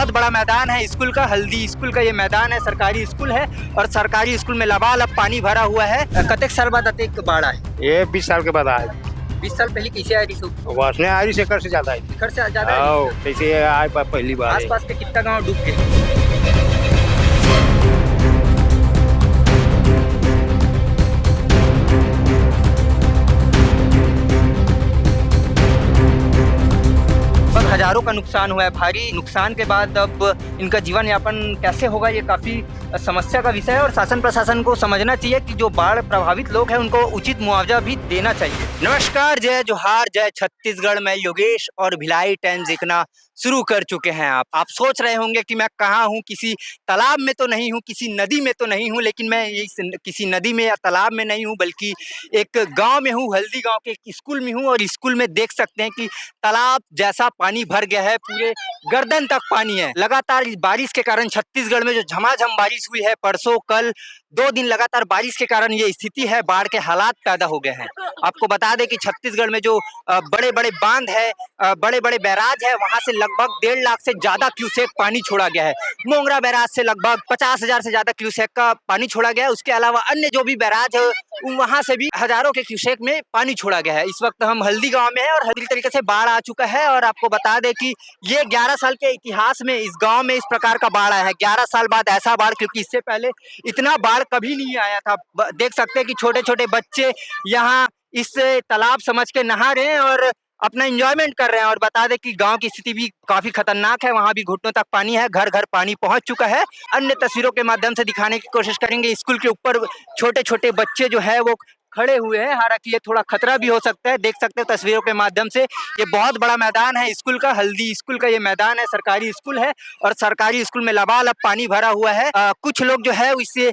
बहुत बड़ा मैदान है स्कूल का, हल्दी स्कूल का ये मैदान है, सरकारी स्कूल है और सरकारी स्कूल में लबालब पानी भरा हुआ है। कतेक साल बाद अतेक बाढ़ आए? ये 20 साल के बाद आए। 20 साल पहले कैसे आई रही? वासने आ रही से कर से ज्यादा है। घर से ज्यादा कैसे आए पहली बार है। आसपास के कितना गांव डूब गए? हजारों का नुकसान हुआ है। भारी नुकसान के बाद अब इनका जीवन यापन कैसे होगा, ये काफी समस्या का विषय है और शासन प्रशासन को समझना चाहिए कि जो बाढ़ प्रभावित लोग हैं उनको उचित मुआवजा भी देना चाहिए। नमस्कार, जय जोहार, जय छत्तीसगढ़। मैं योगेश और भिलाई टाइम्स देखना शुरू कर चुके हैं। आप सोच रहे होंगे कि मैं कहाँ हूँ, किसी तालाब में तो नहीं हूँ, किसी नदी में तो नहीं हूँ, लेकिन मैं किसी नदी में या तालाब में नहीं हूँ, बल्कि एक गांव में हूँ। हल्दी गांव के एक स्कूल में हूँ और स्कूल में देख सकते हैं कि तालाब जैसा पानी भर गया है, पूरे गर्दन तक पानी है। लगातार इस बारिश के कारण छत्तीसगढ़ में जो झमाझम बारिश हुई है, परसों कल 2 दिन लगातार बारिश के कारण ये स्थिति है, बाढ़ के हालात पैदा हो गए हैं। आपको बता दें कि छत्तीसगढ़ में जो बड़े बड़े बांध है, बड़े बड़े बैराज है, वहां से लगभग 1.5 लाख से ज्यादा क्यूसेक पानी छोड़ा गया है। मोंगरा बैराज से लगभग 50,000 से ज्यादा क्यूसेक का पानी छोड़ा गया है। उसके अलावा अन्य जो भी बैराज है वहां से भी हजारों के क्यूसेक में पानी छोड़ा गया है। इस वक्त हम हल्दी गांव में हैं और हल्दी तरीके से बाढ़ आ चुका है और आपको बता दें कि ये 11 साल के इतिहास में इस गांव में इस प्रकार का बाढ़ आया है। 11 साल बाद ऐसा बाढ़, क्योंकि इससे पहले इतना बाढ़ कभी नहीं आया था। देख सकते हैं कि छोटे छोटे बच्चे यहाँ इस तालाब समझ के नहा रहे हैं और अपना एंजॉयमेंट कर रहे हैं। और बता दें कि गांव की स्थिति भी काफी खतरनाक है, वहां भी घुटनों तक पानी है, घर घर पानी पहुंच चुका है। अन्य तस्वीरों के माध्यम से दिखाने की कोशिश करेंगे। स्कूल के ऊपर छोटे छोटे बच्चे जो है वो खड़े हुए हैं, हालांकि ये थोड़ा खतरा भी हो सकता है। देख सकते हैं तस्वीरों के माध्यम से, ये बहुत बड़ा मैदान है स्कूल का, हल्दी स्कूल का ये मैदान है, सरकारी स्कूल है और सरकारी स्कूल में लबालब पानी भरा हुआ है। कुछ लोग जो है इससे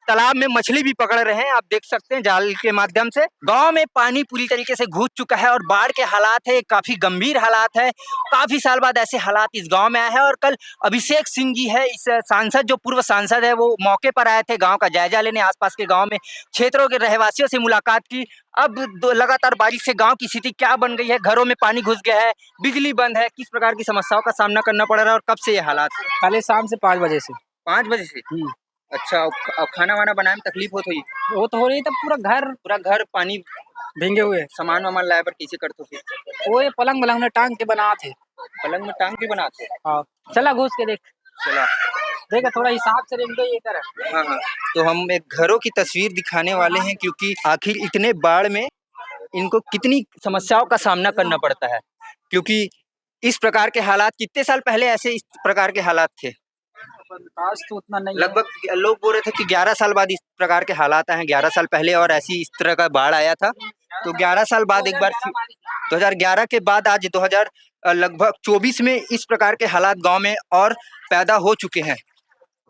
तालाब में मछली भी पकड़ रहे हैं, आप देख सकते हैं जाल के माध्यम से। गांव में पानी पूरी तरीके से घुस चुका है और बाढ़ के हालात है, काफी गंभीर हालात है। काफी साल बाद ऐसे हालात इस गांव में आए हैं और कल अभिषेक सिंह जी है, इस सांसद, जो पूर्व सांसद है, वो मौके पर आए थे गांव का जायजा लेने, आसपास के गांव में क्षेत्रों के रहवासियों से मुलाकात की। अब लगातार बारिश से गांव की स्थिति क्या बन गई है, घरों में पानी घुस गया है, बिजली बंद है, किस प्रकार की समस्याओं का सामना करना पड़ रहा है और कब से ये हालात? कल शाम से 5 बजे से। 5 बजे से? अच्छा, अब खाना वाना बनाने में तकलीफ होती है? वो तो हो रही था, पूरा घर पानी भींगे हुए। सामान वामान लाए पर कैसे करते फिर? वो ये पलंग में टांग के बना थे। पलंग में टांग के बनाते? हाँ, चला घुस के देख। चला देखा, थोड़ा हिसाब से रेंगे ये कर। हाँ हाँ, तो हम एक घरों की तस्वीर दिखाने वाले हैं, क्योंकि आखिर इतने बाढ़ में इनको कितनी समस्याओं का सामना करना पड़ता है। क्योंकि इस प्रकार के हालात कितने साल पहले ऐसे इस प्रकार के हालात थे? तो उतना नहीं, लगभग लोग बोल रहे थे कि 11 साल बाद इस प्रकार के हालात आए हैं। 11 साल पहले और ऐसी इस तरह का बाढ़ आया था, तो 11 साल बाद एक बार 2011 के बाद आज 2000 लगभग 24 में इस प्रकार के हालात गांव में और पैदा हो चुके हैं।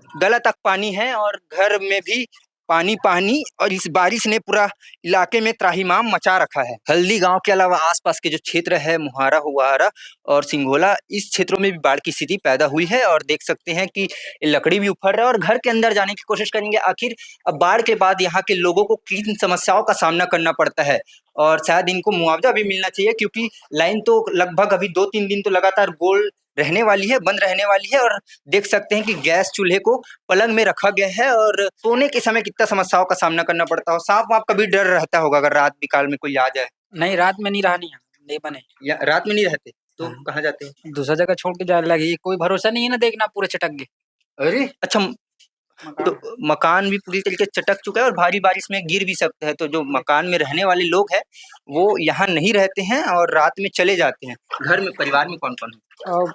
गला तक पानी है और घर में भी पानी पानी, और इस बारिश ने पूरा इलाके में त्राहिमाम मचा रखा है। हल्दी गांव के अलावा आसपास के जो क्षेत्र है, मुहारा, हुआरा और सिंघोला, इस क्षेत्रों में भी बाढ़ की स्थिति पैदा हुई है और देख सकते हैं कि लकड़ी भी उफर रहा है और घर के अंदर जाने की कोशिश करेंगे। आखिर अब बाढ़ के बाद यहाँ के लोगों को किन समस्याओं का सामना करना पड़ता है और शायद इनको मुआवजा भी मिलना चाहिए, क्योंकि लाइन तो लगभग अभी 2-3 दिन तो लगातार गोल रहने वाली है, बंद रहने वाली है। और देख सकते हैं कि गैस चूल्हे को पलंग में रखा गया है और सोने के समय कितना समस्याओं का सामना करना पड़ता हो। सांप वाप का भी डर रहता होगा अगर रात बिकाल में कोई आ जाए? नहीं, रात में नहीं रहनी है, नहीं बने या रात में नहीं रहते तो कहाँ जाते हैं? दूसरा जगह छोड़ के जाने लगी, कोई भरोसा नहीं है ना, देखना पूरे चटक गए। अरे अच्छा, तो मकान भी पूरी तरीके से चटक चुका है और भारी बारिश में गिर भी सकता है। तो जो मकान में रहने वाले लोग हैं वो यहाँ नहीं रहते हैं और रात में चले जाते हैं। घर में परिवार में कौन कौन है? और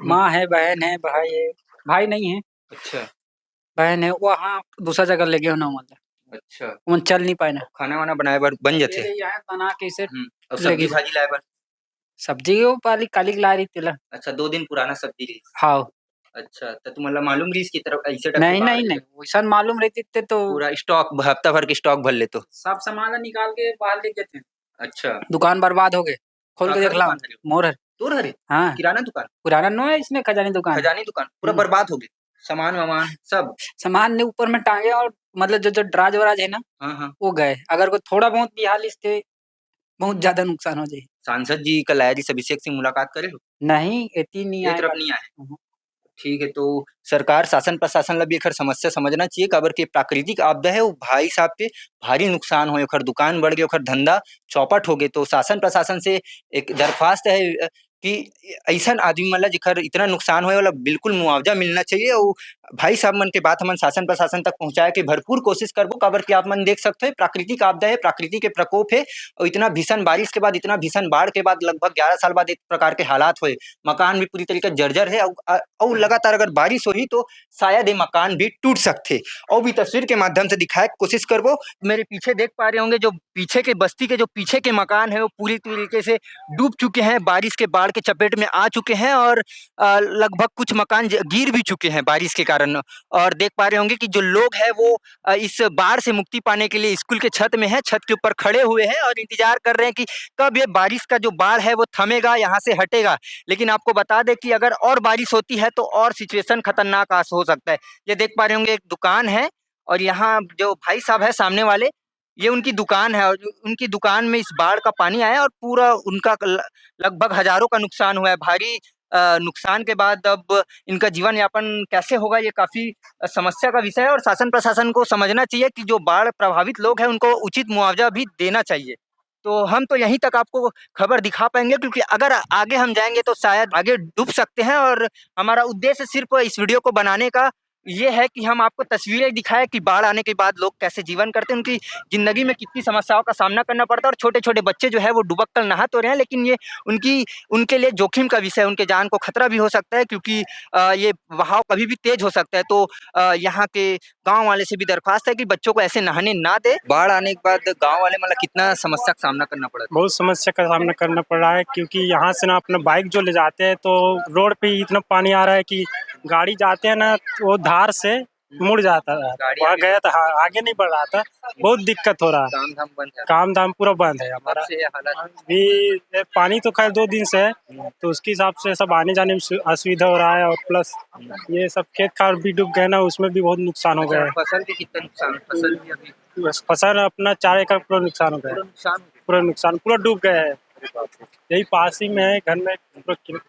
माँ है, बहन है, भाई है। भाई नहीं है। अच्छा, बहन है, वहाँ दूसरा जगह ले गए ना, मतलब अच्छा, वो चल नहीं पाए ना। खाना वाना बनाए बार बन जाते हैं? यहाँ बना के इसे और सब्जी भाजी लाए बार? सब्जी वो पाली काली ला रही थी। अच्छा, 2 दिन पुराना सब्जी रही? हाँ। अच्छा, तो तुम्हारा मालूम रही इसकी तरफ ऐसे नहीं नहीं नहीं, वैसा मालूम रहती थे तो पूरा स्टॉक हफ्ता भर के स्टॉक भर ले तो सब सामान निकाल के बाहर ले गए थे। अच्छा, दुकान बर्बाद हो गए, खोल के देख ला। मोर तोर हरे? हाँ, किराना दुकान? पुराना नो है, इसमें खजानी दुकान पूरा बर्बाद हो गए, सामान वामान सब? सामान ने ऊपर में टांगे और मतलब जो दराज वराज है ना, हाँ, वो गए। अगर कोई थोड़ा बहुत भी हाल इसके बहुत ज्यादा नुकसान हो जाए। सांसद जी कल आए, अभिषेक सिंह मुलाकात करे? नहीं, इतनी नहीं आए। नहीं आए। ठीक है, तो सरकार शासन प्रशासन ला भी एखर समस्या समझना चाहिए काबर के प्राकृतिक आपदा है वो भाई साहब के भारी नुकसान होए ओखर दुकान बढ़ गे ओखर धंधा चौपट हो गे तो शासन प्रशासन से एक दरख्वास्त है कि अइसन आदमी मन ला जेखर इतना नुकसान होए ओला बिल्कुल मुआवजा मिलना चाहिए अउ भाई साहब मन के बात हमन शासन प्रशासन तक पहुँचाए के भरपूर कोशिश करबो काबर की आप मन देख सकते हो प्राकृतिक आपदा है प्रकृति के प्रकोप है और इतना भीषण बारिश के बाद इतना भीषण बाढ़ के बाद लगभग 11 साल बाद एक प्रकार के हालात हुए मकान भी पूरी तरीके जर्जर है और लगातार अगर बारिश होही तो शायद ये मकान भी टूट सकते और भी तस्वीर के माध्यम से दिखाए के कोशिश करबो मेरे पीछे देख पा रहे होंगे जो पीछे के बस्ती के जो पीछे के मकान है वो पूरी तरीके से डूब चुके हैं बारिश के बाढ़ के चपेट में आ चुके हैं और लगभग कुछ मकान गिर भी चुके हैं बारिश के कारण और देख पा रहे होंगे कि जो लोग हैं वो इस बाढ़ से मुक्ति पाने के लिए स्कूल के छत में है छत के ऊपर खड़े हुए हैं और इंतजार कर रहे हैं कि कब ये बारिश का जो बाढ़ है वो थमेगा यहाँ से हटेगा लेकिन आपको बता दें कि अगर और बारिश होती है तो और सिचुएशन खतरनाक हो सकता है ये देख पा रहे होंगे एक दुकान है और यहाँ जो भाई साहब है सामने वाले ये उनकी दुकान है और उनकी दुकान में इस बाढ़ का पानी आया और पूरा उनका लगभग हजारों का नुकसान हुआ है भारी नुकसान के बाद अब इनका जीवन यापन कैसे होगा ये काफी समस्या का विषय है और शासन प्रशासन को समझना चाहिए कि जो बाढ़ प्रभावित लोग हैं उनको उचित मुआवजा भी देना चाहिए तो हम तो यहीं तक आपको खबर दिखा पाएंगे क्योंकि अगर आगे हम जाएंगे तो शायद आगे डूब सकते हैं और हमारा उद्देश्य सिर्फ इस वीडियो को बनाने का ये है कि हम आपको तस्वीरें दिखाएं कि बाढ़ आने के बाद लोग कैसे जीवन करते हैं उनकी ज़िंदगी में कितनी समस्याओं का सामना करना पड़ता है और छोटे-छोटे बच्चे जो है वो डुबक कर नहा तो रहे हैं लेकिन ये उनके लिए जोखिम का विषय है, उनके जान को खतरा भी हो सकता है क्योंकि ये बहाव कभी भी तेज हो सकता है। तो यहाँ के गाँव वाले से भी दरख्वास्त है कि बच्चों को ऐसे नहाने ना दें। बाढ़ आने के बाद गाँव वाले मतलब कितना समस्या का सामना करना पड़ा? बहुत समस्या का सामना करना पड़ रहा है क्योंकि यहाँ से ना अपना बाइक जो ले जाते हैं तो रोड पे इतना पानी आ रहा है कि गाड़ी जाते हैं ना तो वो धार से मुड़ जाता है वहाँ गया था आगे नहीं बढ़ रहा था बहुत दिक्कत हो रहा है काम धाम पूरा बंद है हमारा भी पानी तो खैर 2 दिन से है तो उसके हिसाब से सब आने जाने में असुविधा हो रहा है और प्लस ये सब खेत खार भी डूब गए ना उसमें भी बहुत नुकसान हो गया है फसल के कितना नुकसान फसल भी अभी फसल अपना 4 एकड़ पूरा नुकसान हो गया पूरा डूब गया है यही पास ही में है घर में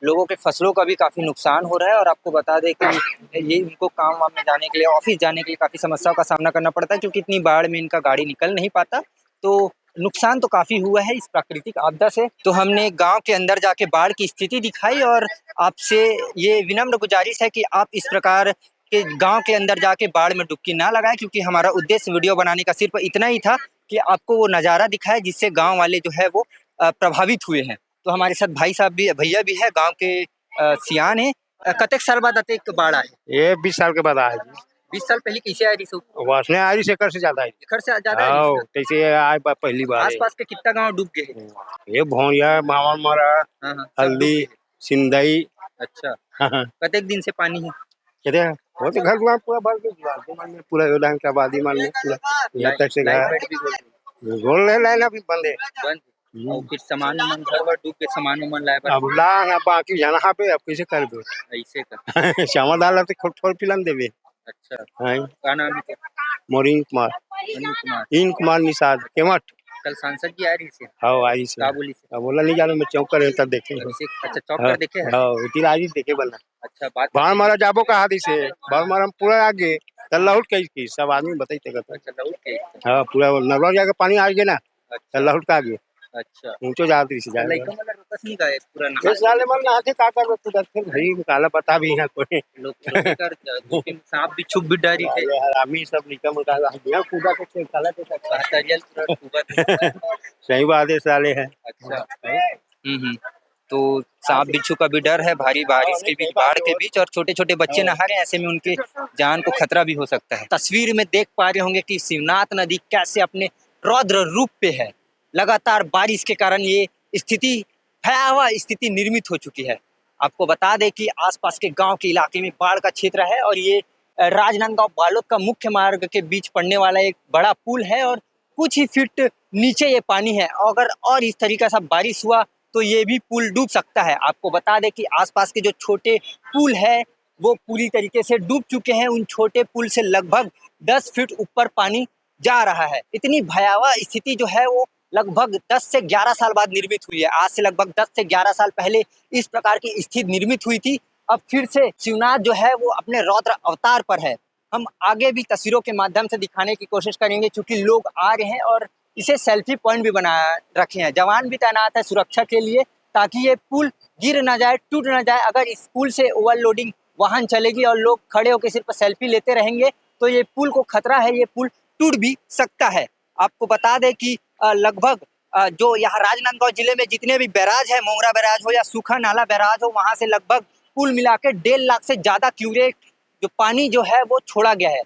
लोगों के फसलों का भी काफी नुकसान हो रहा है और आपको बता दें कि ये इनको काम वाम में जाने के लिए ऑफिस जाने के लिए काफी समस्याओं का सामना करना पड़ता है क्योंकि इतनी बाढ़ में इनका गाड़ी निकल नहीं पाता तो नुकसान तो काफी हुआ है इस प्राकृतिक आपदा से तो हमने गांव के अंदर जाके बाढ़ की स्थिति दिखाई और आपसे ये विनम्र गुजारिश है कि आप इस प्रकार के गांव के अंदर जाके बाढ़ में डुबकी ना लगाएं क्योंकि हमारा उद्देश्य वीडियो बनाने का सिर्फ इतना ही था कि आपको वो नज़ारा दिखाए जिससे गाँव वाले जो है वो प्रभावित हुए हैं तो हमारे साथ भाई साहब भी भैया भी है गांव के सियान है कतेक साल बाद आते बाढ़ आए ये 20 साल के बाद आए 20 साल पहले कैसे आई रही वासने आ रही एकर से ज्यादा एकर से ज्यादा कैसे आए पहली बार आसपास के कितना गांव डूब गए ये भौरिया मामा मरा हल्दी सिंदई अच्छा कतेक दिन से पानी है कहते वो तो घर दुआर पूरा भर के पूरा योदान के आबादी मान में पूरा यहाँ तक से गोल लाइन अभी बंद है और फिर सामान घर वर डूब के सामान लाए अब ला बाकी यहाँ पे अब कैसे कर दो ऐसे कर श्यामा दाल तो थोड़ पिलन देवे अच्छा हां क्या नाम है मोरिन कुमार निषाद केमठ कल सांसद जी आ रही से हां आई से काबुली से बोला नहीं जानो मैं चौक कर तब देखे अच्छा चौक पर देखे हैं हां इतनी आज देखे बोला अच्छा बात बाण मारा जाबो कहा दी से बाण मारा पूरा आगे लहुट के की सब आदमी बताइते कहता अच्छा लहुट के हां पूरा नलवा जाके पानी आ गया ना लहुट का आगे अच्छा ऊंचो जाती से जाए लइका मतलब रुकस नहीं गए पूरा इस साले मन आते का कर तू दस भाई काला पता भी है कोई लोग कर सांप भी छुप भी डरी थे हरामी सब निकम उतार दिया कूदा के काला पे सरियल पूरा डूबा सही बात है साले है अच्छा तो सांप बिच्छू का भी डर है भारी बारिश के बीच बाढ़ के बीच और छोटे छोटे बच्चे नहा रहे हैं ऐसे में उनके जान को खतरा भी हो सकता है तस्वीर में देख पा रहे होंगे कि शिवनाथ नदी कैसे अपने रौद्र रूप पे है लगातार बारिश के कारण ये स्थिति भयावह स्थिति निर्मित हो चुकी है आपको बता दें कि आसपास के गांव के इलाके में बाढ़ का क्षेत्र है और ये राजनांदगांव बालोद का मुख्य मार्ग के बीच पड़ने वाला एक बड़ा पुल है और कुछ ही फीट नीचे ये पानी है अगर और इस तरीके से बारिश हुआ तो ये भी पुल डूब सकता है आपको बता दें कि आसपास के जो छोटे पुल है वो पूरी तरीके से डूब चुके हैं उन छोटे पुल से लगभग 10 फीट ऊपर पानी जा रहा है इतनी भयावह स्थिति जो है वो लगभग 10 से 11 साल बाद निर्मित हुई है आज से लगभग 10 से 11 साल पहले इस प्रकार की स्थिति निर्मित हुई थी अब फिर से शिवनाथ जो है वो अपने रौद्र अवतार पर है। हम आगे भी तस्वीरों के माध्यम से दिखाने की कोशिश करेंगे, क्योंकि लोग आ रहे हैं और इसे सेल्फी पॉइंट भी बना रखे हैं। जवान भी तैनात है सुरक्षा के लिए, ताकि ये पुल गिर ना जाए, टूट ना जाए। अगर इस पुल से ओवरलोडिंग वाहन चलेगी और लोग खड़े होकर सिर्फ सेल्फी लेते रहेंगे तो ये पुल को खतरा है, ये पुल टूट भी सकता है। आपको बता दें कि लगभग जो यहाँ राजनांदगांव जिले में जितने भी बैराज है, मोंगरा बैराज हो या सूखा नाला बैराज हो, वहाँ से लगभग कुल मिला के 1.5 लाख से ज़्यादा क्यूसेक जो पानी जो है वो छोड़ा गया है।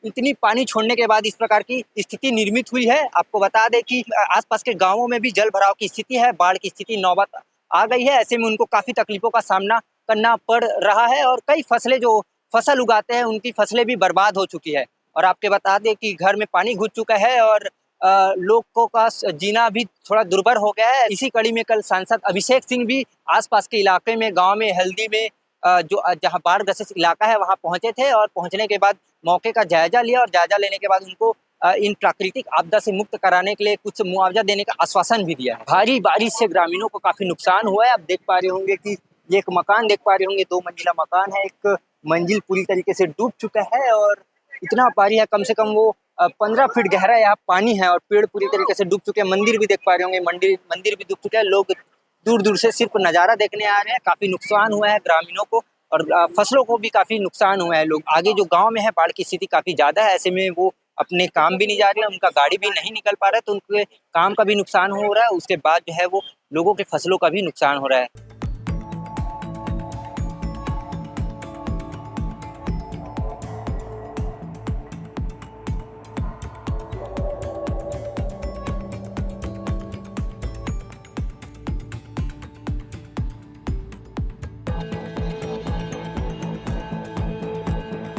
इतनी पानी छोड़ने के बाद इस प्रकार की स्थिति निर्मित हुई है। आपको बता दें कि आसपास के गांवों में भी जल भराव की स्थिति है, बाढ़ की स्थिति नौबत आ गई है। ऐसे में उनको काफ़ी तकलीफों का सामना करना पड़ रहा है और कई फसलें जो फसल उगाते हैं उनकी फसलें भी बर्बाद हो चुकी है। और आपके बता दें कि घर में पानी घुस चुका है और लोगों का जीना भी थोड़ा दुर्भर हो गया है। इसी कड़ी में कल सांसद अभिषेक सिंह भी आसपास के इलाके में, गांव में, हल्दी में जो जहां बाढ़ ग्रसित इलाका है वहां पहुंचे थे और पहुंचने के बाद मौके का जायजा लिया और जायजा लेने के बाद उनको इन प्राकृतिक आपदा से मुक्त कराने के लिए कुछ मुआवजा देने का आश्वासन भी दिया है। भारी बारिश से ग्रामीणों को काफी नुकसान हुआ है। आप देख पा रहे होंगे कि ये एक मकान देख पा रहे होंगे, 2 मंजिला मकान है, एक मंजिल पूरी तरीके से डूब चुका है और इतना पानी है, कम से कम वो 15 फीट गहरा यहाँ पानी है और पेड़ पूरी तरीके से डूब चुके हैं। मंदिर भी देख पा रहे होंगे, मंदिर भी डूब चुके हैं। लोग दूर दूर से सिर्फ नज़ारा देखने आ रहे हैं। काफ़ी नुकसान हुआ है ग्रामीणों को और फसलों को भी काफ़ी नुकसान हुआ है। लोग आगे जो गांव में है बाढ़ की स्थिति काफ़ी ज़्यादा है, ऐसे में वो अपने काम भी नहीं जा रहे हैं, उनका गाड़ी भी नहीं निकल पा रहा है, तो उनके काम का भी नुकसान हो रहा है। उसके बाद जो है वो लोगों के फसलों का भी नुकसान हो रहा है।